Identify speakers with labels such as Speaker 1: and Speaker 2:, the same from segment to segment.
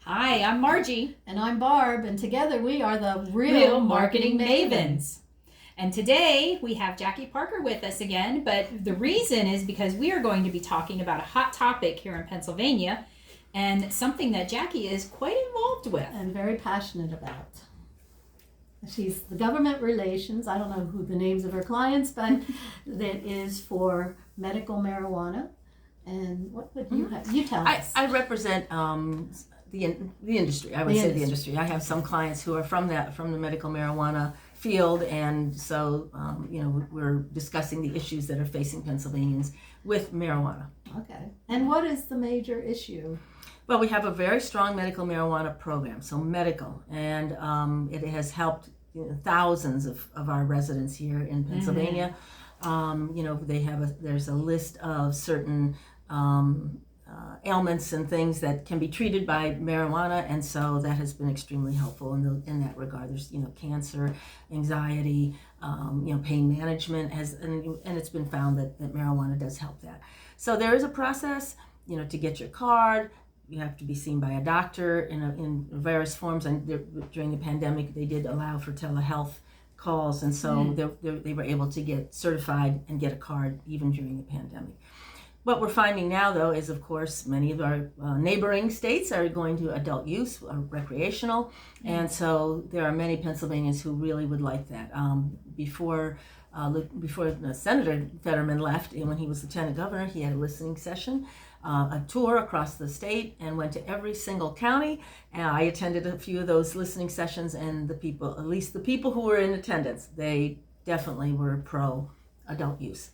Speaker 1: Hi, I'm Margie.
Speaker 2: And I'm Barb, and together we are the
Speaker 1: Real Marketing Mavens. And today we have Jackie Parker with us again, but the reason is because we are going to be talking about a hot topic here in Pennsylvania and something that Jackie is quite involved with.
Speaker 2: And very passionate about. She's the government relations, I don't know who the names of her clients, but that is for medical marijuana. And what would you have? You tell us.
Speaker 3: I represent the industry. I would say the industry. I have some clients who are from the medical marijuana field, and so we're discussing the issues that are facing Pennsylvanians with marijuana.
Speaker 2: Okay. And what is the major issue?
Speaker 3: Well, we have a very strong medical marijuana program, so medical, and it has helped thousands of our residents here in Pennsylvania. There's a list of certain ailments and things that can be treated by marijuana, and so that has been extremely helpful in that regard. There's cancer, anxiety, pain management and it's been found that marijuana does help that. So there is a process, to get your card. You have to be seen by a doctor in various forms, and during the pandemic they did allow for telehealth calls, and so they were able to get certified and get a card even during the pandemic. What we're finding now, though, is, of course, many of our neighboring states are going to adult use, recreational, and so there are many Pennsylvanians who really would like that. Before Senator Fetterman left, and when he was lieutenant governor, he had a listening session, a tour across the state, and went to every single county. I attended a few of those listening sessions, and at least the people who were in attendance, they definitely were pro adult use.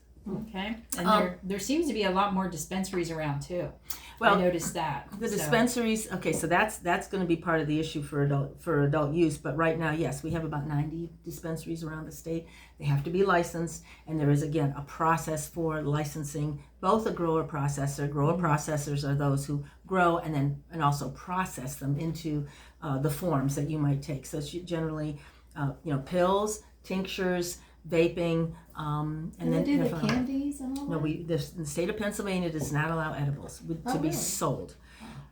Speaker 1: Okay, and there seems to be a lot more dispensaries around too. Well, I noticed that.
Speaker 3: Dispensaries, okay, so that's going to be part of the issue for adult use. But right now, yes, we have about 90 dispensaries around the state. They have to be licensed, and there is, again, a process for licensing both a grower processor. Grower processors are those who grow and also process them into the forms that you might take. So it's generally, pills, tinctures, vaping, and
Speaker 2: then they do the candies and all that?
Speaker 3: No, the state of Pennsylvania does not allow edibles to be sold.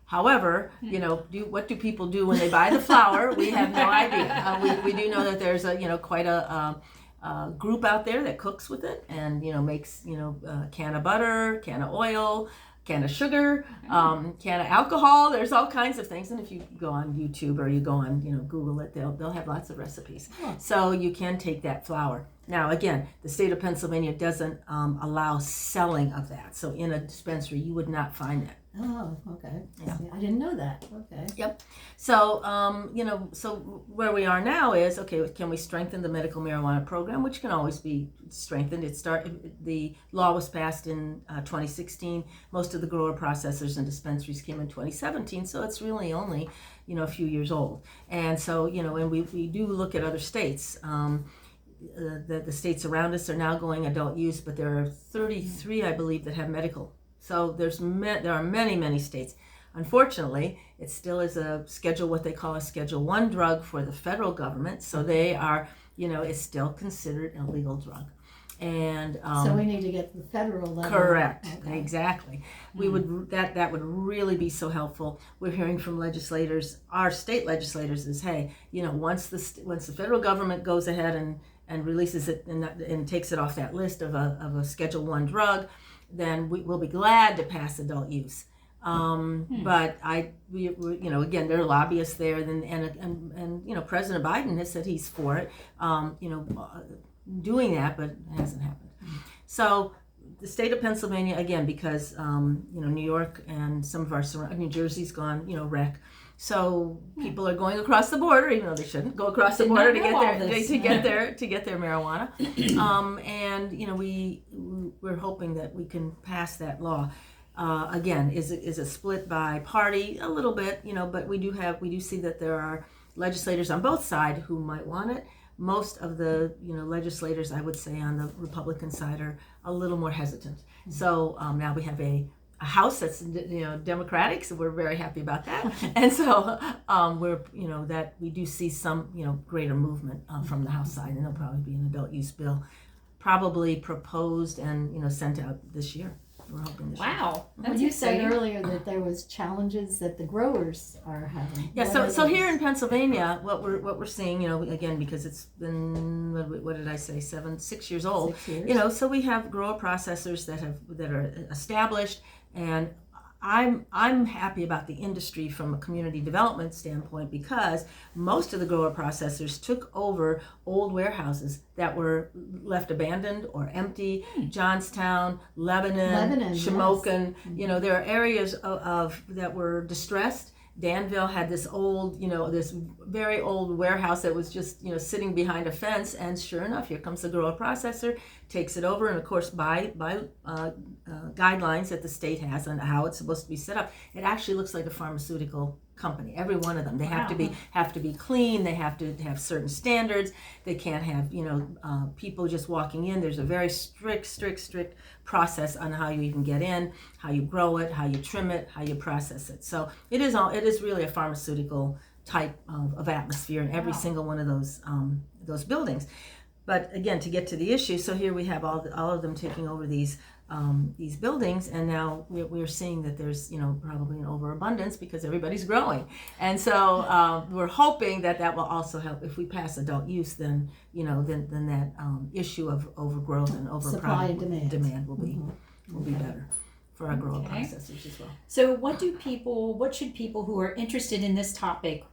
Speaker 3: However, what do people do when they buy the flower? We have no idea. We do know that there's quite a group out there that cooks with it and makes a can of butter, can of oil, can of sugar, can of alcohol. There's all kinds of things, and if you go on YouTube or you go on Google it, they'll have lots of recipes. So you can take that flour. Now again, the state of Pennsylvania doesn't allow selling of that, so in a dispensary you would not find that.
Speaker 2: Oh, okay.
Speaker 3: Yeah.
Speaker 2: I didn't know that. Okay.
Speaker 3: Yep. So, so where we are now is, okay, can we strengthen the medical marijuana program, which can always be strengthened. The law was passed in 2016. Most of the grower processors and dispensaries came in 2017, so it's really only, a few years old. And so, and we do look at other states. The states around us are now going adult use, but there are 33, I believe, that have medical. So there are many states. Unfortunately, it still is what they call a Schedule 1 drug for the federal government. So they are, it's still considered an illegal drug. And
Speaker 2: so we need to get to the federal level.
Speaker 3: Correct.
Speaker 2: Okay.
Speaker 3: Exactly. We would that would really be so helpful. We're hearing from legislators, our state legislators, is hey, once the federal government goes ahead and releases it and takes it off that list of a Schedule 1 drug, then we will be glad to pass adult use. But again, there are lobbyists there, and President Biden has said he's for it, doing that, but it hasn't happened. So the state of Pennsylvania, again, because New York and some of our New Jersey's gone, rec. So people are going across the border, even though they shouldn't go across the border to get their marijuana. And we're hoping that we can pass that law. Again, is it split by party a little bit, but we do see that there are legislators on both sides who might want it. Most of the legislators, I would say, on the Republican side are a little more hesitant. So now we have a House that's Democratic, so we're very happy about that. And so we're that we do see some greater movement from the House side, and there'll probably be an adult use bill probably proposed and sent out this year. we're hoping this year.
Speaker 1: Wow,
Speaker 2: Well,
Speaker 1: that's
Speaker 2: you said
Speaker 1: exciting.
Speaker 2: earlier that there was challenges that the growers are having.
Speaker 3: Yeah,
Speaker 2: What
Speaker 3: so
Speaker 2: are
Speaker 3: so here
Speaker 2: those?
Speaker 3: in Pennsylvania, what we're seeing, again, because it's been what did I say, 6 years old.
Speaker 2: 6 years.
Speaker 3: So we have grower processors that are established, and I'm happy about the industry from a community development standpoint, because most of the grower processors took over old warehouses that were left abandoned or empty. Johnstown, Lebanon,
Speaker 2: Yes.
Speaker 3: Shamokin, there are areas of that were distressed. Danville had this old, this very old warehouse that was just, sitting behind a fence, and sure enough, here comes the grower processor, takes it over, and of course, by guidelines that the state has on how it's supposed to be set up, it actually looks like a pharmaceutical company. Every one of them, they have to be clean. They have to have certain standards. They can't have people just walking in. There's a very strict process on how you even get in, how you grow it, how you trim it, how you process it. So it is really a pharmaceutical type of atmosphere in every single one of those buildings. But again, to get to the issue, so here we have all of them taking over these buildings, and now we're seeing that there's probably an overabundance because everybody's growing, and so we're hoping that will also help if we pass adult use. Then then that issue of overgrowth and
Speaker 2: Supply and
Speaker 3: demand will be better for our grower processors as well.
Speaker 1: So what should people who are interested in this topic,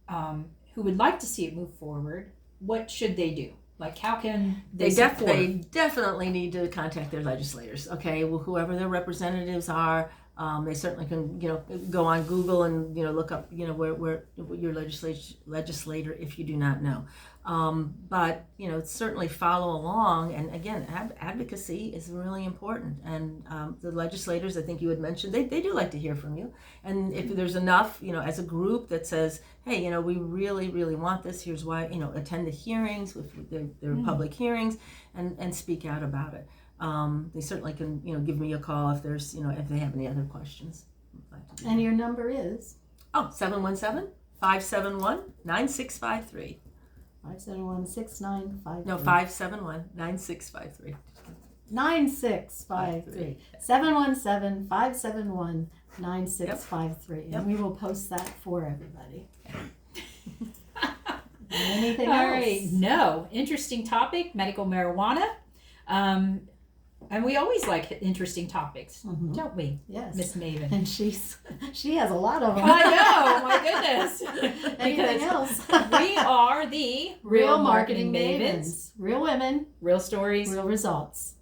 Speaker 1: who would like to see it move forward, what should they do? Like, how can they support?
Speaker 3: They definitely need to contact their legislators. Okay, well, whoever their representatives are, they certainly can go on Google and look up where your legislator if you do not know. But certainly follow along, and again, advocacy is really important. And the legislators, I think you had mentioned, they do like to hear from you. And if there's enough, as a group that says, hey, we really want this. Here's why. Attend the hearings, with their public hearings, and speak out about it. They certainly can give me a call if there's if they have any other questions. I'm glad to do
Speaker 2: And
Speaker 3: that.
Speaker 2: your number is?
Speaker 3: 717-571-9653.
Speaker 2: 571-6953.
Speaker 3: No, 571-9653.
Speaker 2: 9653. 717-571-9653.
Speaker 3: Yep.
Speaker 2: And we will post that for everybody. Anything
Speaker 1: All
Speaker 2: else?
Speaker 1: right. No. Interesting topic, medical marijuana. And we always like interesting topics, don't we,
Speaker 2: Yes.
Speaker 1: Miss Maven?
Speaker 2: And she has a lot of them.
Speaker 1: I know, my goodness.
Speaker 2: Anything else?
Speaker 1: We are the
Speaker 2: Real Marketing Mavens. Real women,
Speaker 1: real stories.
Speaker 2: real results.